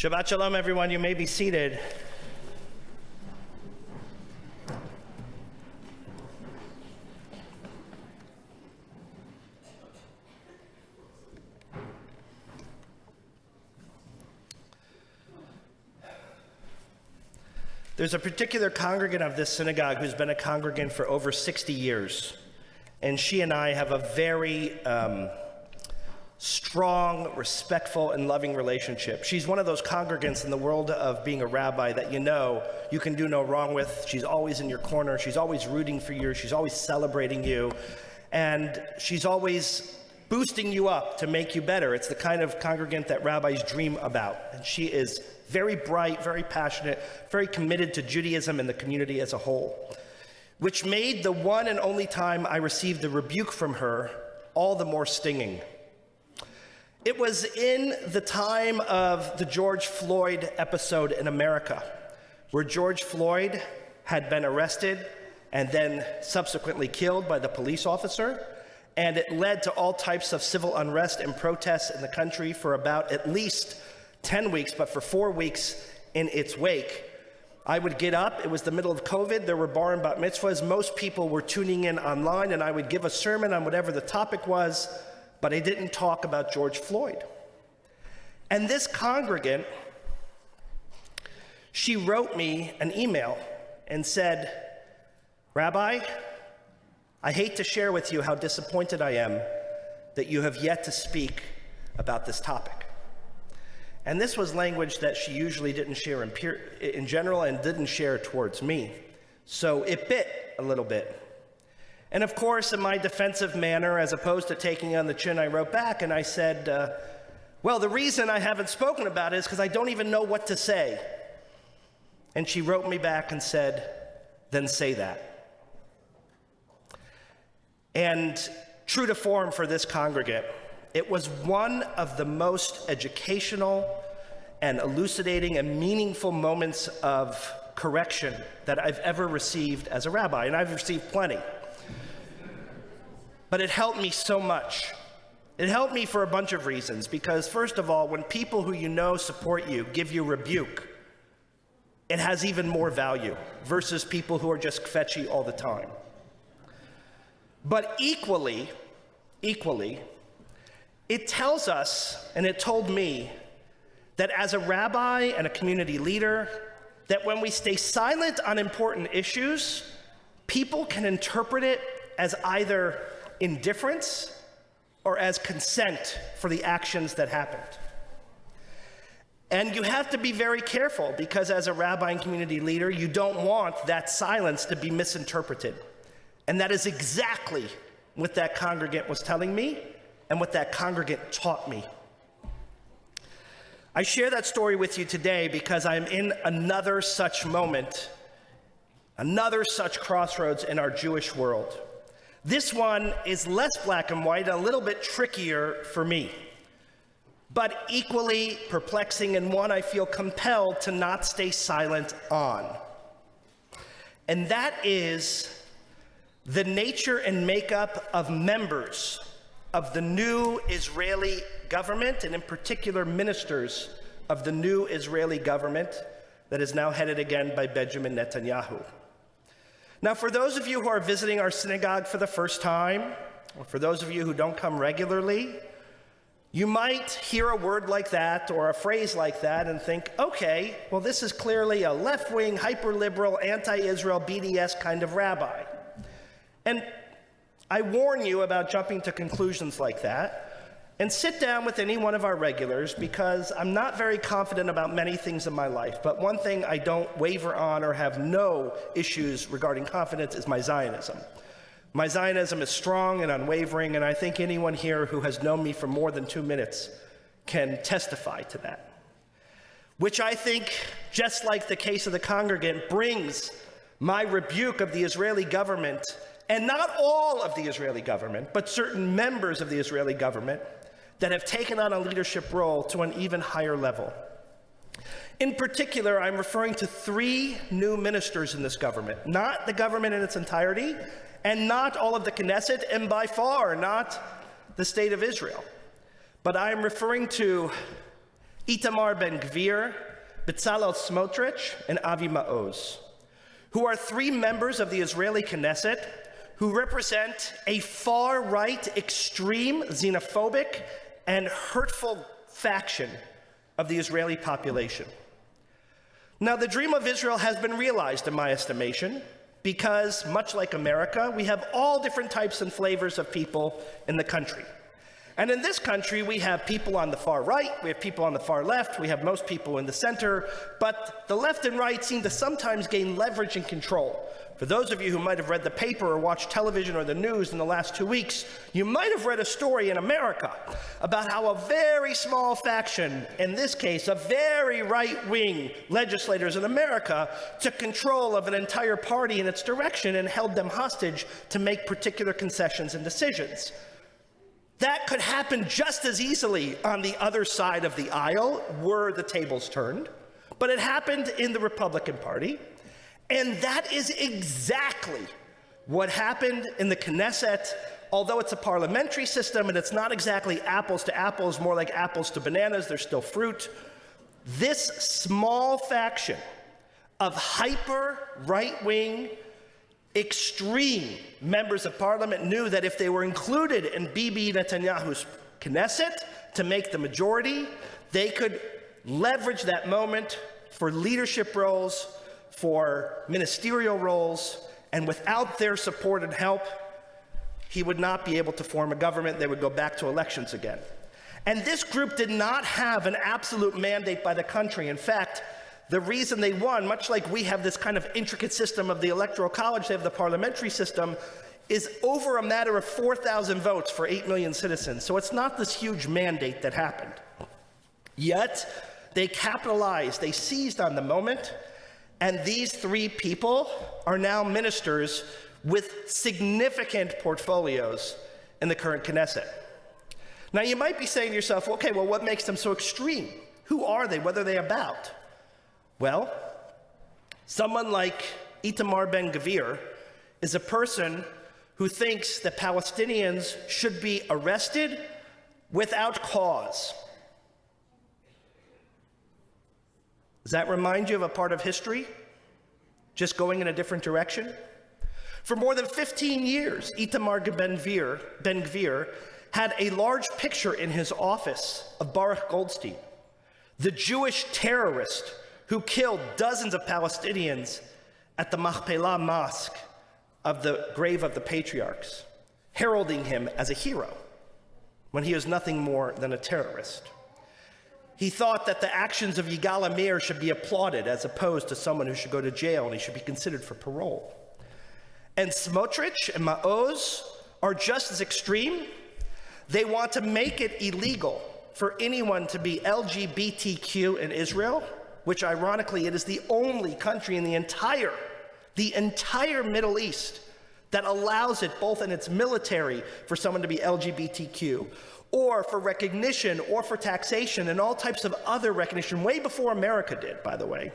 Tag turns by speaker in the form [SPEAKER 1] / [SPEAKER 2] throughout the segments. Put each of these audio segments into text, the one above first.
[SPEAKER 1] Shabbat Shalom, everyone. You may be seated. There's a particular congregant of this synagogue who's been a congregant for over 60 years. And she and I have a very strong, respectful, and loving relationship. She's one of those congregants in the world of being a rabbi that you can do no wrong with. She's always in your corner. She's always rooting for you. She's always celebrating you. And she's always boosting you up to make you better. It's the kind of congregant that rabbis dream about. And she is very bright, very passionate, very committed to Judaism and the community as a whole, which made the one and only time I received a rebuke from her all the more stinging. It was in the time of the George Floyd episode in America, where George Floyd had been arrested and then subsequently killed by the police officer, and it led to all types of civil unrest and protests in the country for about at least 10 weeks, but for 4 weeks in its wake. I would get up, it was the middle of COVID, there were bar and bat mitzvahs, most people were tuning in online, and I would give a sermon on whatever the topic was, but I didn't talk about George Floyd. And this congregant, she wrote me an email and said, "Rabbi, I hate to share with you how disappointed I am that you have yet to speak about this topic." And this was language that she usually didn't share in general and didn't share towards me. So it bit a little bit. And of course, in my defensive manner, as opposed to taking on the chin, I wrote back and I said, well, the reason I haven't spoken about it is because I don't even know what to say. And she wrote me back and said, then say that. And true to form for this congregant, it was one of the most educational and elucidating and meaningful moments of correction that I've ever received as a rabbi, and I've received plenty. But it helped me so much. It helped me for a bunch of reasons, because first of all, when people who you know support you give you rebuke, it has even more value versus people who are just fetchy all the time. But equally, it tells us, and it told me, that as a rabbi and a community leader, that when we stay silent on important issues, people can interpret it as either indifference or as consent for the actions that happened. And you have to be very careful, because as a rabbi and community leader, you don't want that silence to be misinterpreted. And that is exactly what that congregant was telling me and what that congregant taught me. I share that story with you today because I'm in another such moment, another such crossroads in our Jewish world. This one is less black and white, a little bit trickier for me, but equally perplexing, and one I feel compelled to not stay silent on. And that is the nature and makeup of members of the new Israeli government, and in particular ministers of the new Israeli government that is now headed again by Benjamin Netanyahu. Now, for those of you who are visiting our synagogue for the first time, or for those of you who don't come regularly, you might hear a word like that or a phrase like that and think, okay, well, this is clearly a left-wing, hyper-liberal, anti-Israel, BDS kind of rabbi. And I warn you about jumping to conclusions like that, and sit down with any one of our regulars, because I'm not very confident about many things in my life, but one thing I don't waver on or have no issues regarding confidence is my Zionism. My Zionism is strong and unwavering, and I think anyone here who has known me for more than 2 minutes can testify to that. Which I think, just like the case of the congregant, brings my rebuke of the Israeli government, and not all of the Israeli government, but certain members of the Israeli government that have taken on a leadership role, to an even higher level. In particular, I'm referring to 3 new ministers in this government, not the government in its entirety, and not all of the Knesset, and by far not the state of Israel. But I am referring to Itamar Ben-Gvir, Bezalel Smotrich, and Avi Maoz, who are three members of the Israeli Knesset who represent a far-right, extreme, xenophobic, and hurtful faction of the Israeli population. Now, the dream of Israel has been realized, in my estimation, because, much like America, we have all different types and flavors of people in the country. And in this country, we have people on the far right, we have people on the far left, we have most people in the center, but the left and right seem to sometimes gain leverage and control. For those of you who might have read the paper or watched television or the news in the last 2 weeks, you might have read a story in America about how a very small faction, in this case, a very right-wing legislators in America, took control of an entire party in its direction and held them hostage to make particular concessions and decisions. That could happen just as easily on the other side of the aisle were the tables turned, but it happened in the Republican Party, and that is exactly what happened in the Knesset. Although it's a parliamentary system and it's not exactly apples to apples, more like apples to bananas, there's still fruit. This small faction of hyper right-wing, extreme members of parliament knew that if they were included in Bibi Netanyahu's Knesset to make the majority, they could leverage that moment for leadership roles, for ministerial roles, and without their support and help, he would not be able to form a government. They would go back to elections again. And this group did not have an absolute mandate by the country. In fact, the reason they won, much like we have this kind of intricate system of the Electoral College, they have the parliamentary system, is over a matter of 4,000 votes for 8 million citizens. So it's not this huge mandate that happened. Yet, they capitalized, they seized on the moment, and these three people are now ministers with significant portfolios in the current Knesset. Now, you might be saying to yourself, okay, well, what makes them so extreme? Who are they? What are they about? Well, someone like Itamar Ben-Gvir is a person who thinks that Palestinians should be arrested without cause. Does that remind you of a part of history just going in a different direction? For more than 15 years, Itamar Ben-Gvir had a large picture in his office of Baruch Goldstein, the Jewish terrorist who killed dozens of Palestinians at the Machpelah Mosque of the grave of the patriarchs, heralding him as a hero when he was nothing more than a terrorist. He thought that the actions of Yigal Amir should be applauded as opposed to someone who should go to jail and he should be considered for parole. And Smotrich and Maoz are just as extreme. They want to make it illegal for anyone to be LGBTQ in Israel, which ironically, it is the only country in the entire Middle East that allows it both in its military for someone to be LGBTQ, or for recognition, or for taxation, and all types of other recognition, way before America did, by the way.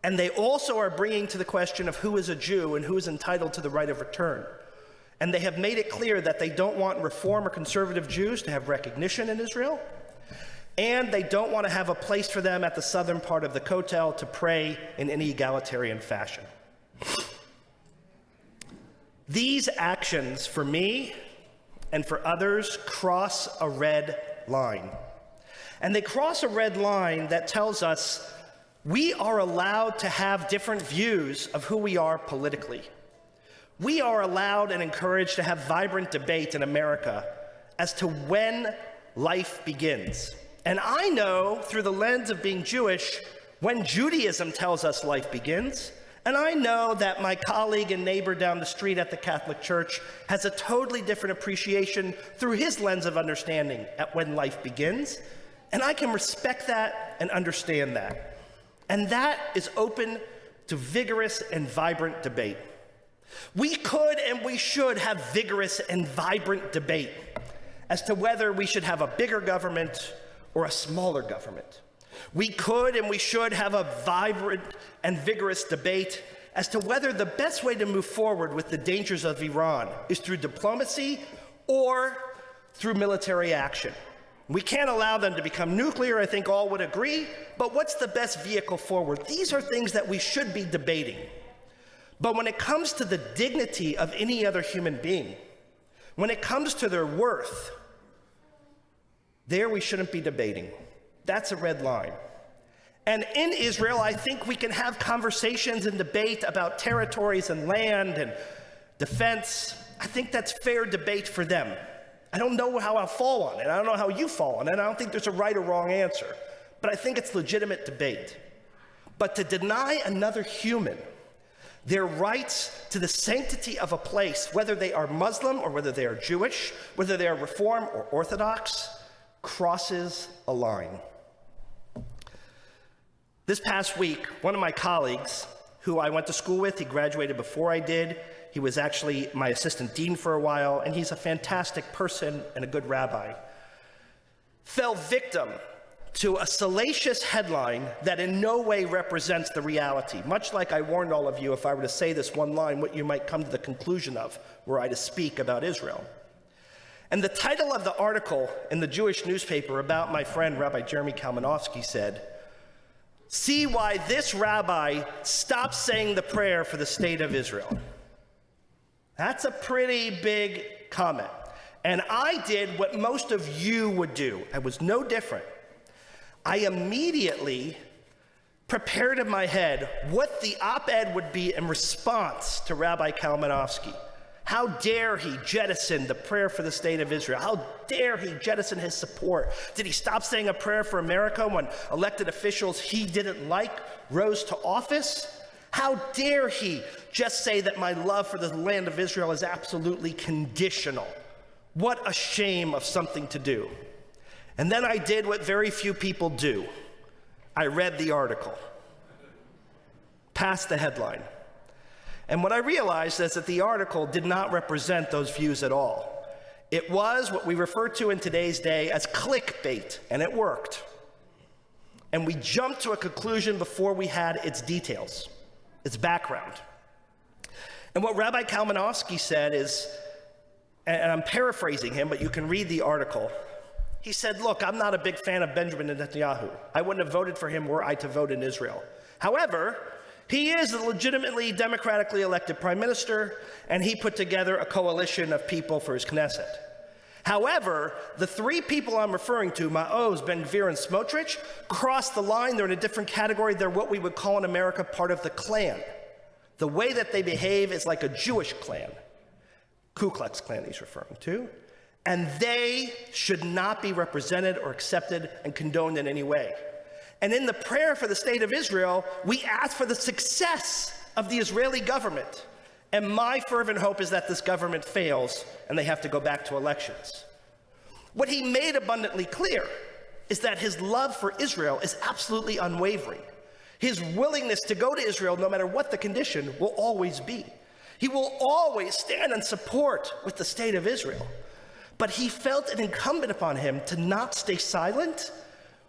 [SPEAKER 1] And they also are bringing to the question of who is a Jew and who is entitled to the right of return. And they have made it clear that they don't want Reform or conservative Jews to have recognition in Israel, and they don't want to have a place for them at the southern part of the Kotel to pray in any egalitarian fashion. These actions, for me and for others, cross a red line. And they cross a red line that tells us we are allowed to have different views of who we are politically. We are allowed and encouraged to have vibrant debate in America as to when life begins. And I know, through the lens of being Jewish, when Judaism tells us life begins. And I know that my colleague and neighbor down the street at the Catholic Church has a totally different appreciation through his lens of understanding at when life begins. And I can respect that and understand that. And that is open to vigorous and vibrant debate. We could and we should have vigorous and vibrant debate as to whether we should have a bigger government or a smaller government. We could and we should have a vibrant and vigorous debate as to whether the best way to move forward with the dangers of Iran is through diplomacy or through military action. We can't allow them to become nuclear, I think all would agree, but what's the best vehicle forward? These are things that we should be debating. But when it comes to the dignity of any other human being, when it comes to their worth, there we shouldn't be debating. That's a red line. And in Israel, I think we can have conversations and debate about territories and land and defense. I think that's fair debate for them. I don't know how I'll fall on it. I don't know how you fall on it. I don't think there's a right or wrong answer. But I think it's legitimate debate. But to deny another human their rights to the sanctity of a place, whether they are Muslim or whether they are Jewish, whether they are Reform or Orthodox, crosses a line. This past week, one of my colleagues, who I went to school with, he graduated before I did. He was actually my assistant dean for a while, and he's a fantastic person and a good rabbi, fell victim to a salacious headline that in no way represents the reality. Much like I warned all of you, if I were to say this one line, what you might come to the conclusion of were I to speak about Israel. And the title of the article in the Jewish newspaper about my friend Rabbi Jeremy Kalmanovsky said, "See why this rabbi stopped saying the prayer for the state of Israel." That's a pretty big comment. And I did what most of you would do. I was no different. I immediately prepared in my head what the op-ed would be in response to Rabbi Kalmanovsky. How dare he jettison the prayer for the state of Israel? How dare he jettison his support? Did he stop saying a prayer for America when elected officials he didn't like rose to office? How dare he just say that my love for the land of Israel is absolutely conditional? What a shame of something to do. And then I did what very few people do. I read the article, past the headline. And what I realized is that the article did not represent those views at all. It was what we refer to in today's day as clickbait, and it worked. And we jumped to a conclusion before we had its details, its background. And what Rabbi Kalmanovsky said is, and I'm paraphrasing him, but you can read the article. He said, look, I'm not a big fan of Benjamin Netanyahu. I wouldn't have voted for him were I to vote in Israel. However, he is a legitimately democratically elected prime minister, and he put together a coalition of people for his Knesset. However, the three people I'm referring to, Maoz, Ben-Gvir, and Smotrich, cross the line. They're in a different category. They're what we would call in America part of the Klan. The way that they behave is like a Jewish Klan. Ku Klux Klan he's referring to. And they should not be represented or accepted and condoned in any way. And in the prayer for the state of Israel, we ask for the success of the Israeli government. And my fervent hope is that this government fails and they have to go back to elections. What he made abundantly clear is that his love for Israel is absolutely unwavering. His willingness to go to Israel, no matter what the condition, will always be. He will always stand in support with the state of Israel. But he felt it incumbent upon him to not stay silent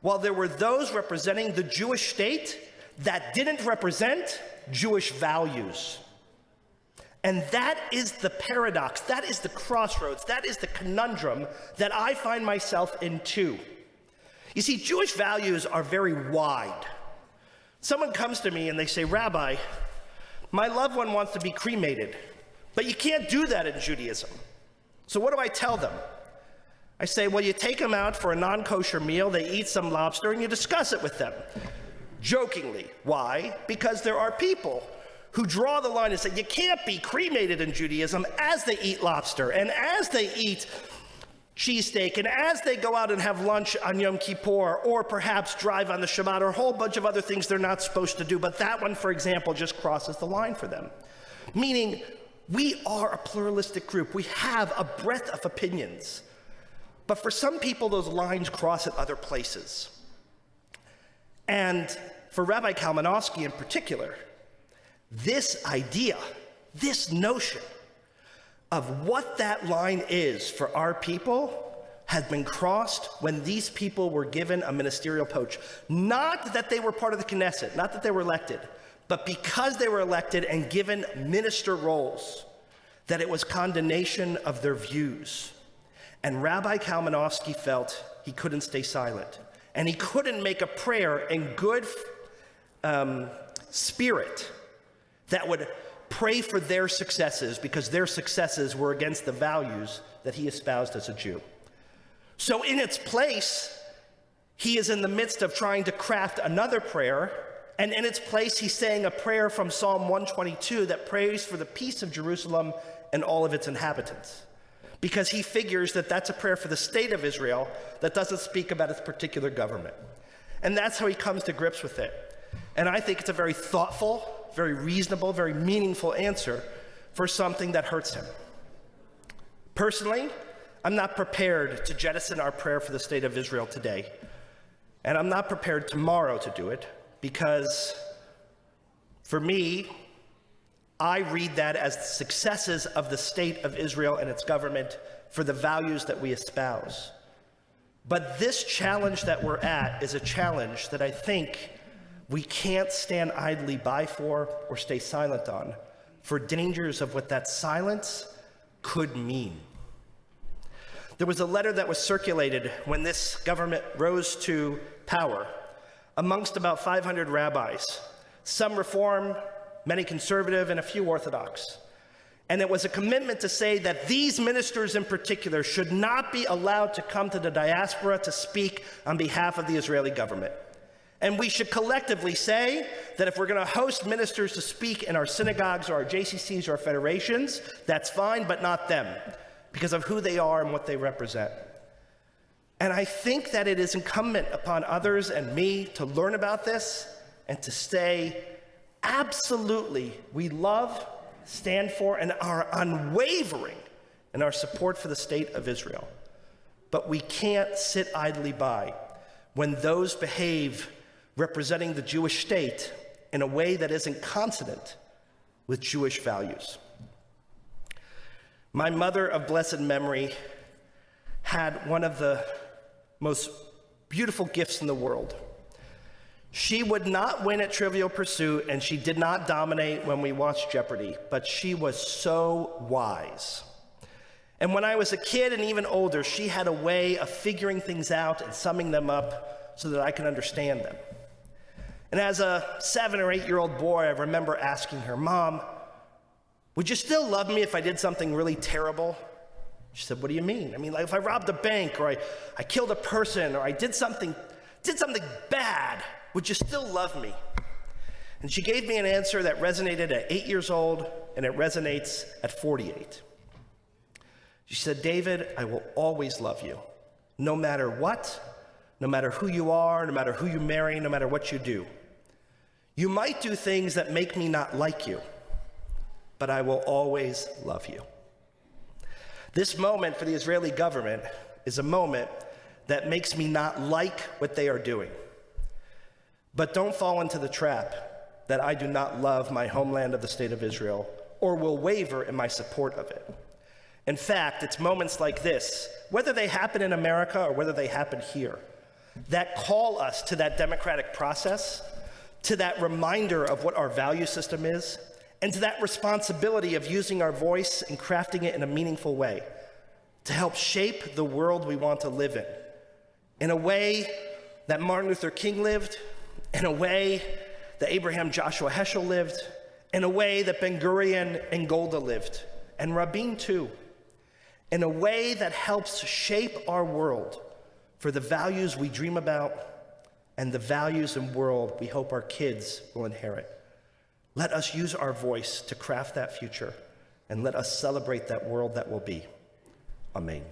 [SPEAKER 1] while there were those representing the Jewish state that didn't represent Jewish values. And that is the paradox, that is the crossroads, that is the conundrum that I find myself in too. You see, Jewish values are very wide. Someone comes to me and they say, Rabbi, my loved one wants to be cremated, but you can't do that in Judaism. So what do I tell them? I say, well, you take them out for a non-kosher meal, they eat some lobster, and you discuss it with them. Jokingly. Why? Because there are people who draw the line and say, you can't be cremated in Judaism as they eat lobster, and as they eat cheesesteak, and as they go out and have lunch on Yom Kippur, or perhaps drive on the Shabbat, or a whole bunch of other things they're not supposed to do. But that one, for example, just crosses the line for them. Meaning, we are a pluralistic group. We have a breadth of opinions. But for some people, those lines cross at other places. And for Rabbi Kalmanovsky in particular, this idea, this notion of what that line is for our people had been crossed when these people were given a ministerial post. Not that they were part of the Knesset, not that they were elected, but because they were elected and given minister roles, that it was condemnation of their views. And Rabbi Kalmanovsky felt he couldn't stay silent. And he couldn't make a prayer in good spirit that would pray for their successes, because their successes were against the values that he espoused as a Jew. So in its place, he is in the midst of trying to craft another prayer, and in its place, he's saying a prayer from Psalm 122 that prays for the peace of Jerusalem and all of its inhabitants, because he figures that that's a prayer for the state of Israel that doesn't speak about its particular government. And that's how he comes to grips with it. And I think it's a very thoughtful, very reasonable, very meaningful answer for something that hurts him. Personally, I'm not prepared to jettison our prayer for the state of Israel today. And I'm not prepared tomorrow to do it, because for me, I read that as the successes of the state of Israel and its government for the values that we espouse. But this challenge that we're at is a challenge that I think we can't stand idly by for or stay silent on, for dangers of what that silence could mean. There was a letter that was circulated when this government rose to power amongst about 500 rabbis, some Reform, many conservative, and a few Orthodox. And it was a commitment to say that these ministers in particular should not be allowed to come to the diaspora to speak on behalf of the Israeli government. And we should collectively say that if we're going to host ministers to speak in our synagogues or our JCCs or our federations, that's fine, but not them, because of who they are and what they represent. And I think that it is incumbent upon others and me to learn about this and to say, absolutely, we love, stand for, and are unwavering in our support for the state of Israel. But we can't sit idly by when those behave representing the Jewish state in a way that isn't consonant with Jewish values. My mother of blessed memory had one of the most beautiful gifts in the world. She would not win at Trivial Pursuit, and she did not dominate when we watched Jeopardy, but she was so wise. And when I was a kid and even older, she had a way of figuring things out and summing them up so that I could understand them. And as a 7 or 8-year-old boy, I remember asking her, "Mom, would you still love me if I did something really terrible?" She said, "What do you mean?" "I mean, like if I robbed a bank, or I killed a person, or I did something bad, would you still love me?" And she gave me an answer that resonated at 8 years old, and it resonates at 48. She said, "David, I will always love you, no matter what, no matter who you are, no matter who you marry, no matter what you do. You might do things that make me not like you, but I will always love you." This moment for the Israeli government is a moment that makes me not like what they are doing. But don't fall into the trap that I do not love my homeland of the state of Israel or will waver in my support of it. In fact, it's moments like this, whether they happen in America or whether they happen here, that call us to that democratic process, to that reminder of what our value system is, and to that responsibility of using our voice and crafting it in a meaningful way to help shape the world we want to live in a way that Martin Luther King lived, in a way that Abraham Joshua Heschel lived, in a way that Ben-Gurion and Golda lived, and Rabin too, in a way that helps shape our world for the values we dream about and the values and world we hope our kids will inherit. Let us use our voice to craft that future, and let us celebrate that world that will be. Amen.